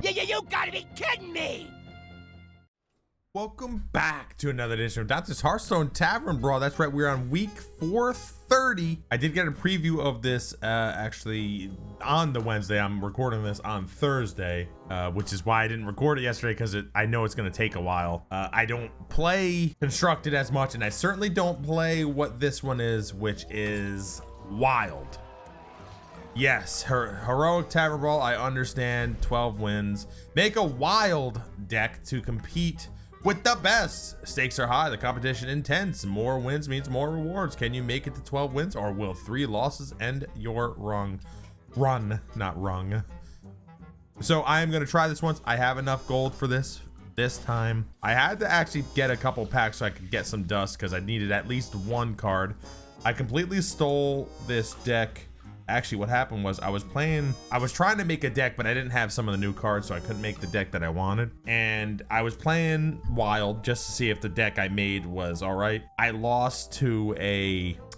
You gotta be kidding me! Welcome back to another edition of Dante's Hearthstone Tavern Brawl. That's right, we're on week 430. I did get a preview of this actually on the Wednesday. I'm recording this on Thursday, which is why I didn't record it yesterday, because I know it's going to take a while. I don't play Constructed as much, and I certainly don't play what this one is, which is Wild. Yes, Heroic Tavern Brawl, I understand, 12 wins. Make a Wild deck to compete with the best. Stakes are high, the competition intense. More wins means more rewards. Can you make it to 12 wins, or will 3 losses end your run? Not rung. So I am gonna try this once. I have enough gold for this time. I had to actually get a couple packs so I could get some dust, because I needed at least 1 card. I completely stole this deck. Actually, what happened was I was trying to make a deck, but I didn't have some of the new cards, so I couldn't make the deck that I wanted. And I was playing Wild just to see if the deck I made was all right. I lost to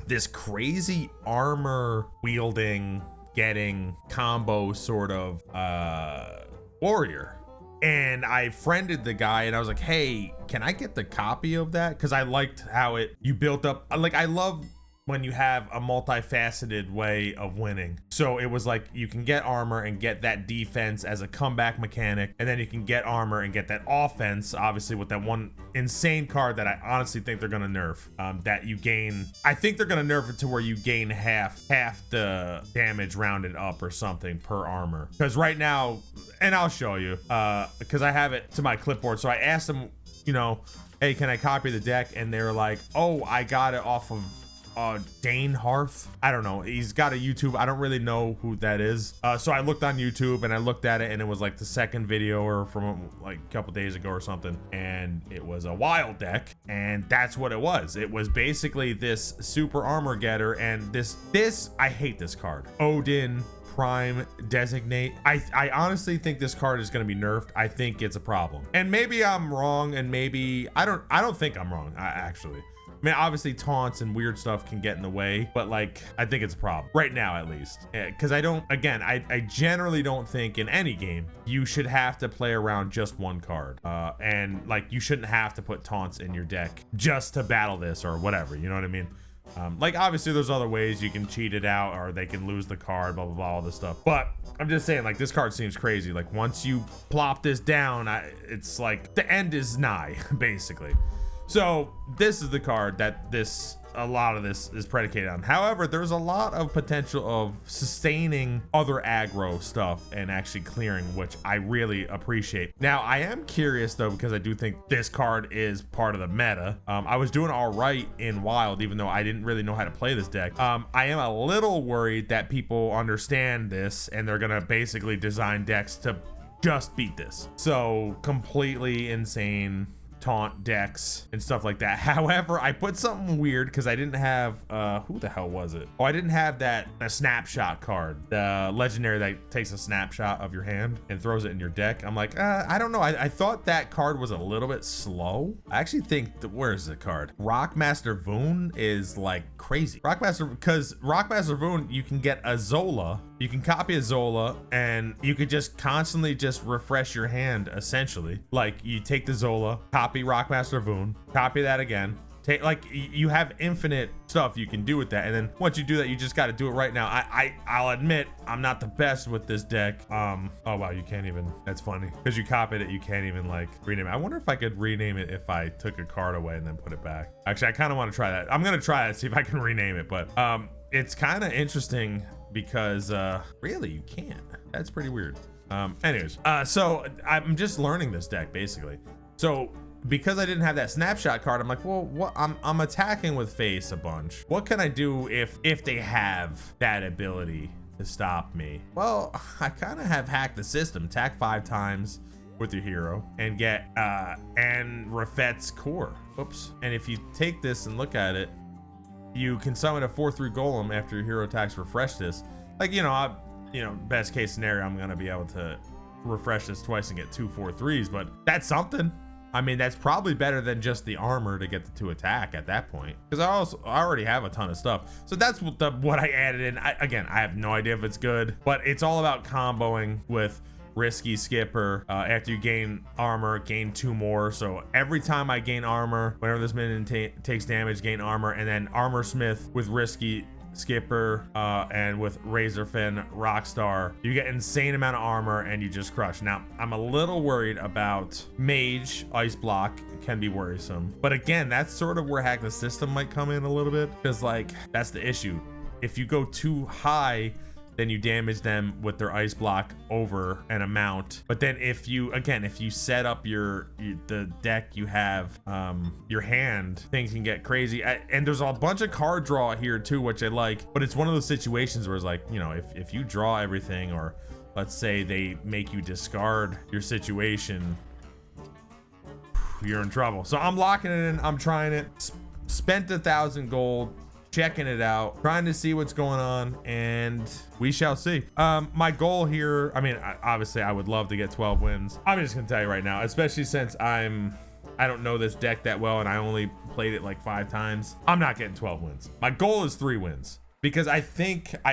this crazy armor wielding, getting combo sort of warrior. And I friended the guy, and I was like, hey, can I get the copy of that? Because I liked how you built up. Like, I love when you have a multifaceted way of winning. So it was like, you can get armor and get that defense as a comeback mechanic, and then you can get armor and get that offense, obviously, with that one insane card that I honestly think they're gonna nerf, that you gain. I think they're gonna nerf it to where you gain half the damage rounded up or something per armor. Because right now, and I'll show you, because I have it to my clipboard. So I asked them, you know, hey, can I copy the deck? And they're like, oh, I got it off of Dane Hearth. I don't know. He's got a YouTube. I don't really know who that is. So I looked on YouTube and I looked at it, and it was like the second video or from like a couple days ago or something. And it was a Wild deck, and that's what it was. It was basically this super armor getter, and this I hate this card. Odin Prime Designate. I honestly think this card is going to be nerfed. I think it's a problem, and maybe I'm wrong, and maybe I don't think I'm wrong. Actually, I mean, obviously taunts and weird stuff can get in the way, but like, I think it's a problem right now, at least. Because I generally don't think in any game you should have to play around just one card. And like, you shouldn't have to put taunts in your deck just to battle this or whatever, you know what I mean? Like, obviously there's other ways you can cheat it out, or they can lose the card, blah, blah, blah, all this stuff. But I'm just saying, like, this card seems crazy. Like, once you plop this down, it's like the end is nigh, basically. So this is the card that a lot of this is predicated on. However, there's a lot of potential of sustaining other aggro stuff and actually clearing, which I really appreciate. Now, I am curious though, because I do think this card is part of the meta. I was doing all right in Wild, even though I didn't really know how to play this deck. I am a little worried that people understand this and they're gonna basically design decks to just beat this. So completely insane taunt decks and stuff like that. However, I put something weird because I didn't have who the hell was it? Oh, I didn't have a snapshot card, the legendary that takes a snapshot of your hand and throws it in your deck. I'm like, I don't know. I thought that card was a little bit slow. I actually think where is the card? Rockmaster Voon is like crazy. Because Rockmaster Voon, you can get a Zola. You can copy a Zola, and you could just constantly just refresh your hand, essentially. Like, you take the Zola, copy Rockmaster Voon, copy that again. You have infinite stuff you can do with that, and then once you do that, you just got to do it right now. I'll admit I'm not the best with this deck. Oh wow, you can't even. That's funny because you copied it. You can't even like rename it. I wonder if I could rename it if I took a card away and then put it back. Actually, I kind of want to try that. I'm gonna try that, see if I can rename it. But it's kind of interesting because really you can't. That's pretty weird. Anyways, so I'm just learning this deck basically. So because I didn't have that snapshot card, I'm like, well, what? I'm attacking with face a bunch. What can I do if they have that ability to stop me? Well, I kind of have hacked the system. Attack 5 times with your hero and get and Rafet's core. Oops. And if you take this and look at it, you can summon a 4/3 golem after your hero attacks. Refresh this. Like, best case scenario, I'm gonna be able to refresh this twice and get 2 4/3s, but that's something. I mean, that's probably better than just the armor to get the 2 attack at that point, because I already have a ton of stuff. So that's what I added in. I have no idea if it's good, but it's all about comboing with Risky Skipper. After you gain armor, gain 2 more. So every time I gain armor, whenever this minion takes damage, gain armor. And then Armor Smith with Risky Skipper and with Razorfin Rockstar, you get insane amount of armor and you just crush. Now I'm a little worried about Mage Ice Block. It can be worrisome, but again, that's sort of where Hack the System might come in a little bit, because like that's the issue. If you go too high, then you damage them with their ice block over an amount. But then if you set up the deck you have, your hand, things can get crazy. And there's a bunch of card draw here too, which I like, but it's one of those situations where it's like, you know, if you draw everything, or let's say they make you discard your situation, you're in trouble. So I'm locking it in, I'm trying it. Spent 1,000 gold, checking it out, trying to see what's going on, and we shall see. My goal here, I mean, obviously I would love to get 12 wins. I'm just gonna tell you right now, especially since I don't know this deck that well and I only played it like 5 times. I'm not getting 12 wins. My goal is 3 wins, because I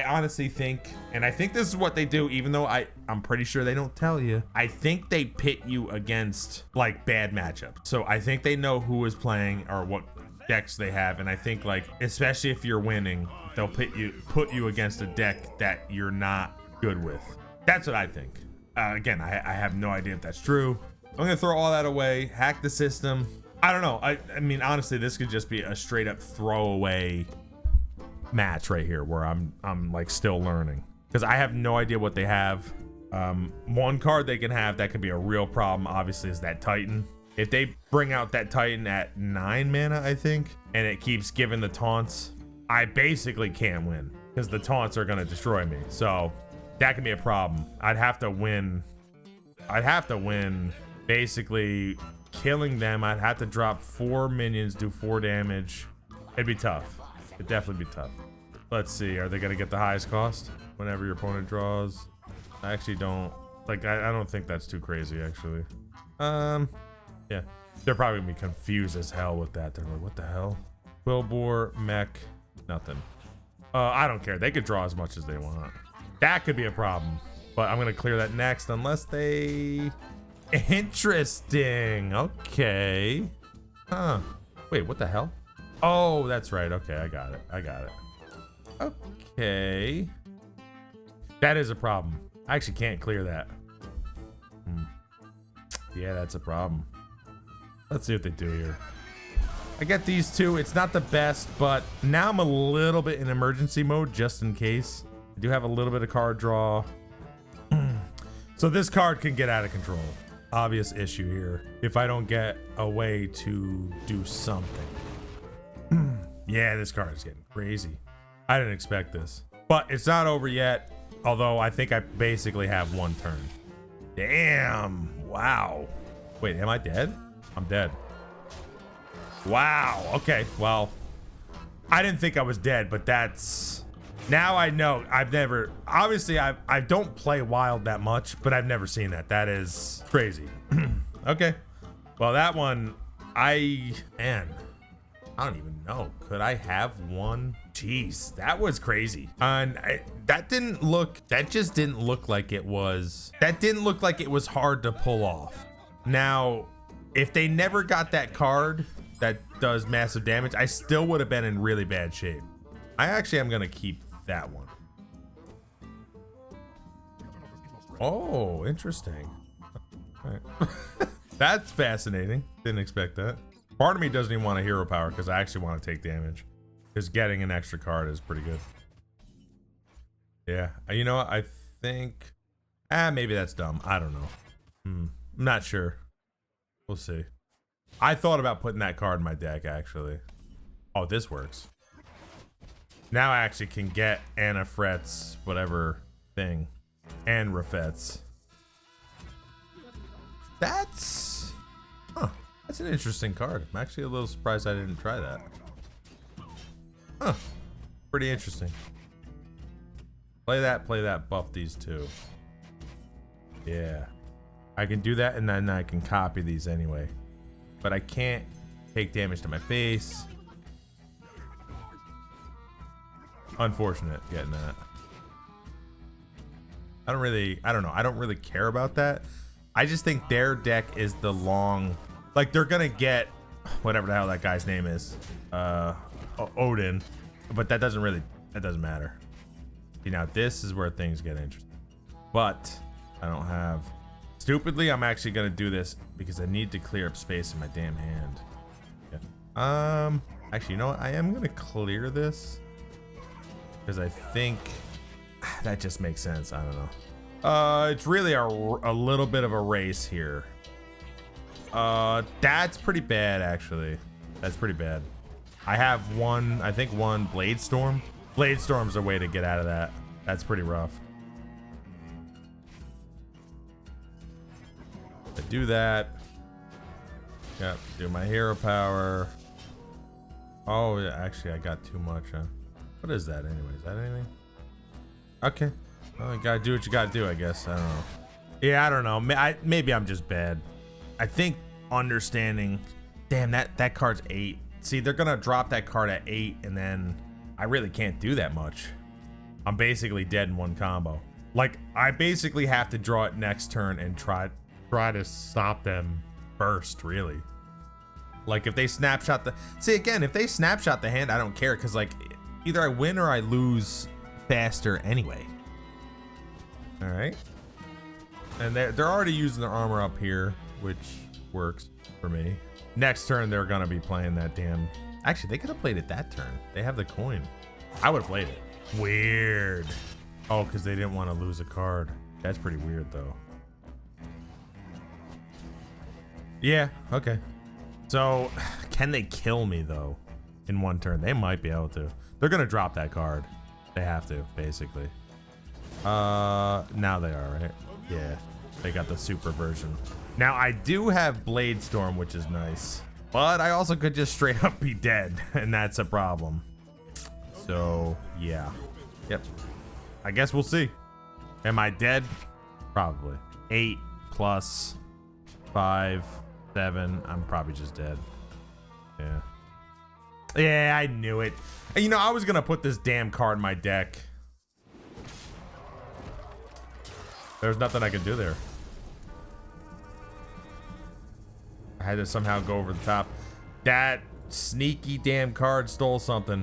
honestly think, and I think this is what they do, even though I'm pretty sure they don't tell you. I think they pit you against like bad matchups. So I think they know who is playing or what decks they have, and I think like, especially if you're winning, they'll put you against a deck that you're not good with. That's what I think. Again, I have no idea if that's true. I'm gonna throw all that away, hack the system. I don't know. I mean, honestly, this could just be a straight up throwaway match right here, where I'm like still learning, because I have no idea what they have. One card they can have that could be a real problem, obviously, is that Titan. If they bring out that Titan at 9 mana, I think, and it keeps giving the taunts, I basically can't win, because the taunts are gonna destroy me. So that can be a problem. I'd have to win basically killing them. I'd have to drop 4 minions, do 4 damage. It'd be tough. It'd definitely be tough. Let's see, are they gonna get the highest cost whenever your opponent draws? I actually don't, like, I don't think that's too crazy, actually. Yeah, they're probably gonna be confused as hell with that. They're like, what the hell? Quillbore, mech, nothing. I don't care. They could draw as much as they want. That could be a problem, but I'm gonna clear that next unless they... Interesting. Okay. Huh. Wait, what the hell? Oh, that's right. Okay, I got it. Okay. That is a problem. I actually can't clear that. Yeah, that's a problem. Let's see what they do here. I get these 2. It's not the best, but now I'm a little bit in emergency mode just in case. I do have a little bit of card draw. So this card can get out of control. Obvious issue here if I don't get a way to do something. Yeah, this card is getting crazy. I didn't expect this, but it's not over yet. Although I think I basically have 1 turn. Damn. Wow. Wait, am I dead? I'm dead. Wow. Okay. Well, I didn't think I was dead, but that's... Now I know. I've never... Obviously, I don't play Wild that much, but I've never seen that. That is crazy. Okay. Well, that one... Man, I don't even know. Could I have 1? Jeez, that was crazy. And that just didn't look like it was... That didn't look like it was hard to pull off. Now, if they never got that card that does massive damage, I still would have been in really bad shape. I actually am gonna keep that one. Oh, interesting. All right. That's fascinating. Didn't expect that. Part of me doesn't even want a hero power because I actually want to take damage. Because getting an extra card is pretty good. Yeah, you know what? I think... maybe that's dumb. I don't know. I'm not sure. We'll see. I thought about putting that card in my deck, actually. Oh, this works. Now I actually can get Anafret's whatever thing. And Rafet's. That's... Huh. That's an interesting card. I'm actually a little surprised I didn't try that. Huh. Pretty interesting. Play that, buff these 2. Yeah. I can do that, and then I can copy these anyway. But I can't take damage to my face. Unfortunate getting that. I don't know. I don't really care about that. I just think their deck is the long, like they're gonna get whatever the hell that guy's name is, Odin, but that doesn't matter. See, now this is where things get interesting, but I don't have, stupidly, I'm actually gonna do this because I need to clear up space in my damn hand. Yeah. Actually, you know what? I am gonna clear this because I think that just makes sense. I don't know. It's really a little bit of a race here. That's pretty bad, actually. That's pretty bad. I have one, I think one Blade Storm. Blade Storm's a way to get out of that. That's pretty rough. I do that. Yep, do my hero power. Oh, yeah, actually, I got too much, huh? What is that anyway? Is that anything? Okay. Well, you gotta do what you gotta do, I guess. I don't know. Yeah, I don't know. Maybe I'm just bad. I think understanding. Damn, that card's 8. See, they're gonna drop that card at 8, and then I really can't do that much. I'm basically dead in one combo. Like, I basically have to draw it next turn and try to stop them first, really. Like, if they snapshot the... See, again, if they snapshot the hand, I don't care, because, like, either I win or I lose faster anyway. All right. And they're already using their armor up here, which works for me. Next turn, they're going to be playing that damn... Actually, they could have played it that turn. They have the coin. I would have played it. Weird. Oh, because they didn't want to lose a card. That's pretty weird, though. Yeah, okay. So, can they kill me, though, in one turn? They might be able to. They're going to drop that card. They have to, basically. Now they are, right? Yeah, they got the super version. Now, I do have Blade Storm, which is nice. But I also could just straight up be dead, and that's a problem. So, yeah. Yep. I guess we'll see. Am I dead? Probably. 8 plus 5, 7. I'm probably just dead. Yeah. Yeah, I knew it. You know, I was going to put this damn card in my deck. There's nothing I can do there. I had to somehow go over the top. That sneaky damn card stole something.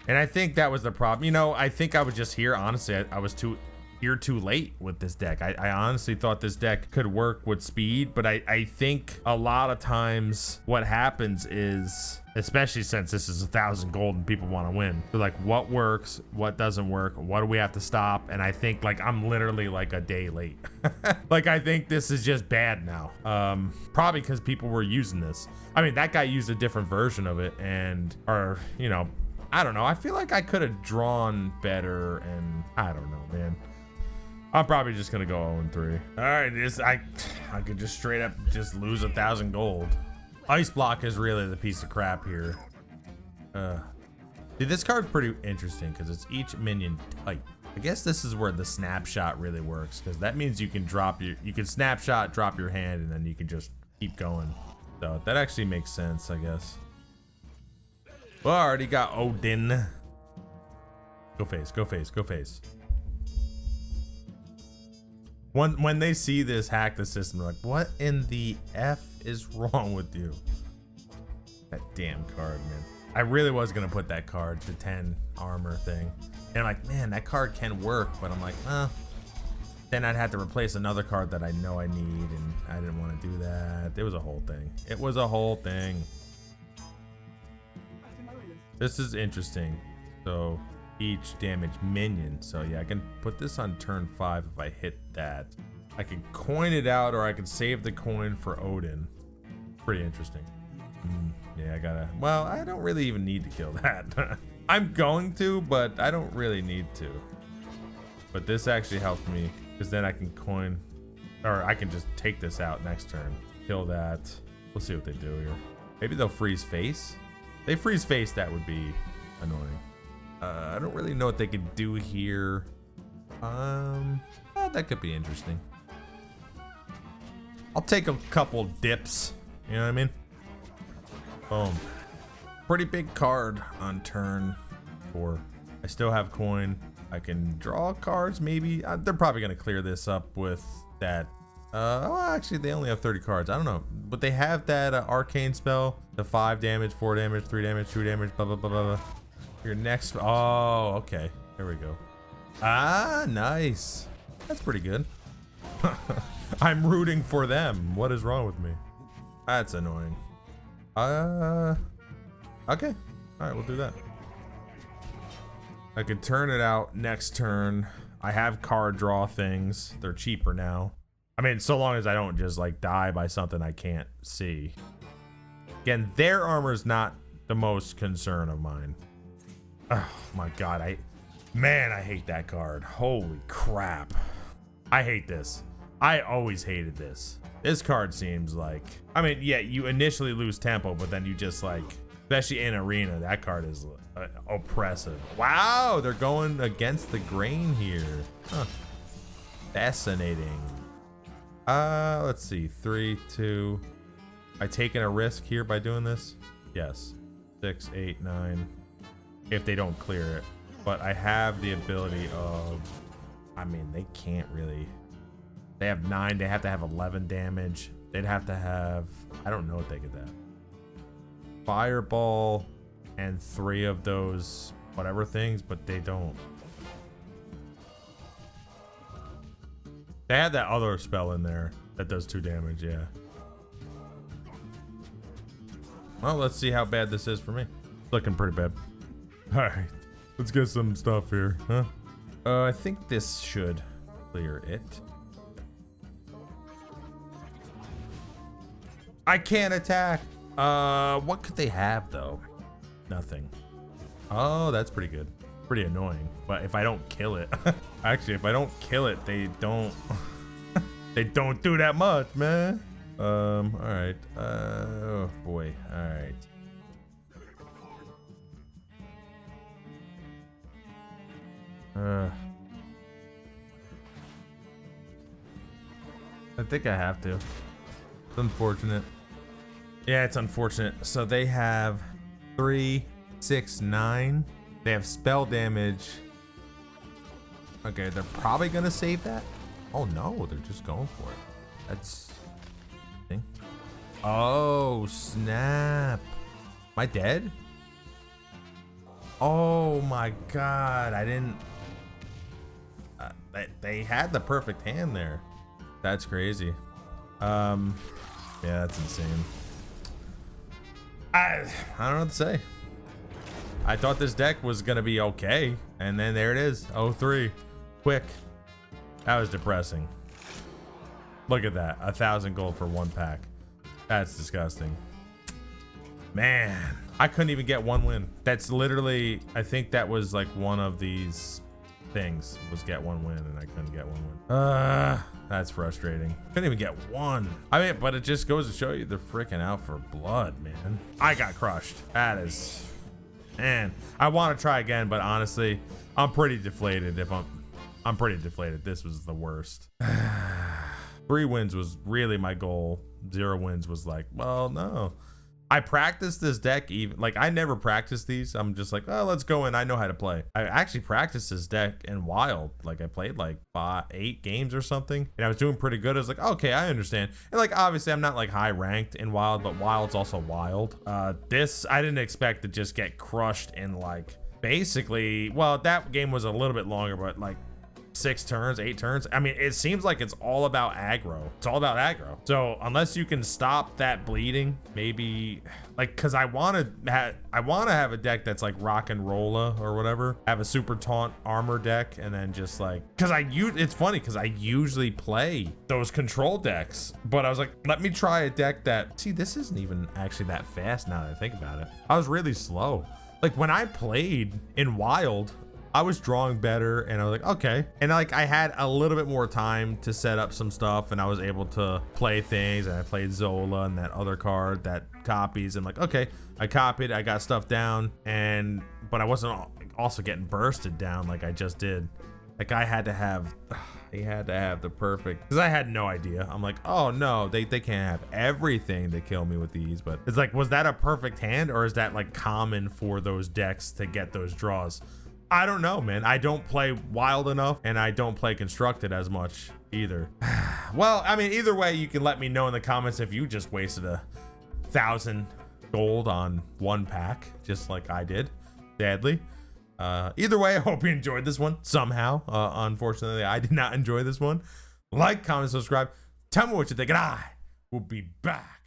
And I think that was the problem. You know, I think I was just here. Honestly, I was too late with this deck. I honestly thought this deck could work with speed, but I think a lot of times what happens is, especially since this is 1,000 gold and people want to win, they're like, what works, what doesn't work, what do we have to stop? And I think, like, I'm literally like a day late. Like, I think this is just bad now. Probably because people were using this. I mean, that guy used a different version of it, and, or, you know, I don't know. I feel like I could have drawn better, and I don't know, man. I'm probably just gonna go 0-3. All right, I could just straight up just lose 1,000 gold. Ice block is really the piece of crap here. See, this card's pretty interesting because it's each minion type. I guess this is where the snapshot really works, because that means you can snapshot, drop your hand, and then you can just keep going. So that actually makes sense, I guess. Well, I already got Odin. Go face, go face, go face. When they see this hack the system, they're like, what in the F is wrong with you? That damn card, man. I really was gonna put that card, the 10 armor thing. And I'm like, man, that card can work, but I'm like, then I'd have to replace another card that I know I need, and I didn't want to do that. It was a whole thing. It was a whole thing. This is interesting. So each damage minion. So yeah, I can put this on turn 5 if I hit that. I can coin it out, or I can save the coin for Odin. Pretty interesting. Yeah, I gotta, well, I don't really even need to kill that. I'm going to, but I don't really need to. But this actually helps me, because then I can coin, or I can just take this out next turn. Kill that. We'll see what they do here. Maybe they'll freeze face. They freeze face, that would be annoying. I don't really know what they could do here. That could be interesting. I'll take a couple dips. You know what I mean? Boom. Pretty big card on turn 4. I still have coin. I can draw cards, maybe. They're probably going to clear this up with that. Oh, actually, they only have 30 cards. I don't know. But they have that arcane spell. The 5 damage, 4 damage, 3 damage, 2 damage, blah, blah, blah, blah, blah. Your next. Oh, okay. There we go. Ah, nice. That's pretty good. I'm rooting for them. What is wrong with me? That's annoying. Okay. All right, we'll do that. I could turn it out next turn. I have card draw things. They're cheaper now. I mean, so long as I don't just like die by something I can't see. Again, their armor is not the most concern of mine. Oh my God, I hate that card. Holy crap. I hate this. I always hated this. This card seems like, I mean, yeah, you initially lose tempo, but then you just like, especially in arena, that card is oppressive. Wow, they're going against the grain here. Huh. Fascinating. Let's see, 3, 2. I taking a risk here by doing this? Yes. 6, 8, 9. If they don't clear it. But I have the ability of, I mean, they can't really. They have 9, they have to have 11 damage. They'd have to have, I don't know what they get that. Fireball and 3 of those whatever things, but they don't. They have that other spell in there that does 2 damage, yeah. Well, let's see how bad this is for me. Looking pretty bad. All right, let's get some stuff here, huh? I think this should clear it. I can't attack. What could they have though? Nothing. Oh, that's pretty good. Pretty annoying. But if I don't kill it, actually, if I don't kill it, they don't. They don't do that much, man. All right. Oh boy. All right. I think I have to. It's unfortunate. Yeah, it's unfortunate. So they have 3, 6, 9. They have spell damage. Okay, they're probably gonna save that. Oh no, they're just going for it. That's thing. Oh snap! Am I dead? Oh my God! I didn't. They had the perfect hand there. That's crazy. Yeah, that's insane. I don't know what to say. I thought this deck was gonna be okay, and then there it is. 0-3, quick. That was depressing. Look at that, 1,000 gold for 1 pack. That's disgusting. Man, I couldn't even get 1 win. That's literally, I think that was like one of these things was get 1 win, and I couldn't get 1 win. That's frustrating. Couldn't even get 1. I mean, but it just goes to show you they're freaking out for blood, man. I got crushed. That is, man. I want to try again, but honestly, I'm pretty deflated. If I'm pretty deflated. This was the worst. 3 wins was really my goal. 0 wins was like, well, no. I practiced this deck even, like I never practiced these. I'm just like, oh, let's go in. I know how to play. I actually practiced this deck in Wild. Like I played like 8 games or something, and I was doing pretty good. I was like, okay, I understand. And like, obviously I'm not like high ranked in Wild, but Wild's also Wild. This, I didn't expect to just get crushed in like, basically, well, that game was a little bit longer, but like 6 turns, 8 turns. I mean, it seems like it's all about aggro. It's all about aggro. So unless you can stop that bleeding, maybe like, cause I want to have a deck that's like rock and rolla or whatever. Have a super taunt armor deck, and then just like, cause it's funny cause I usually play those control decks, but I was like, let me try a deck that, see, this isn't even actually that fast now that I think about it. I was really slow. Like when I played in Wild, I was drawing better, and I was like, okay. And like I had a little bit more time to set up some stuff, and I was able to play things, and I played Zola and that other card that copies. And like, okay, I copied, I got stuff down, but I wasn't also getting bursted down like I just did. Like I had to have, he had to have the perfect, because I had no idea. I'm like, oh no, they can't have everything to kill me with these. But it's like, was that a perfect hand, or is that like common for those decks to get those draws? I don't know, man. I don't play Wild enough, and I don't play Constructed as much either. Well, I mean, either way, you can let me know in the comments if you just wasted 1,000 gold on one pack, just like I did, sadly. Either way, I hope you enjoyed this one somehow. Unfortunately, I did not enjoy this one. Like, comment, subscribe. Tell me what you think, and I will be back.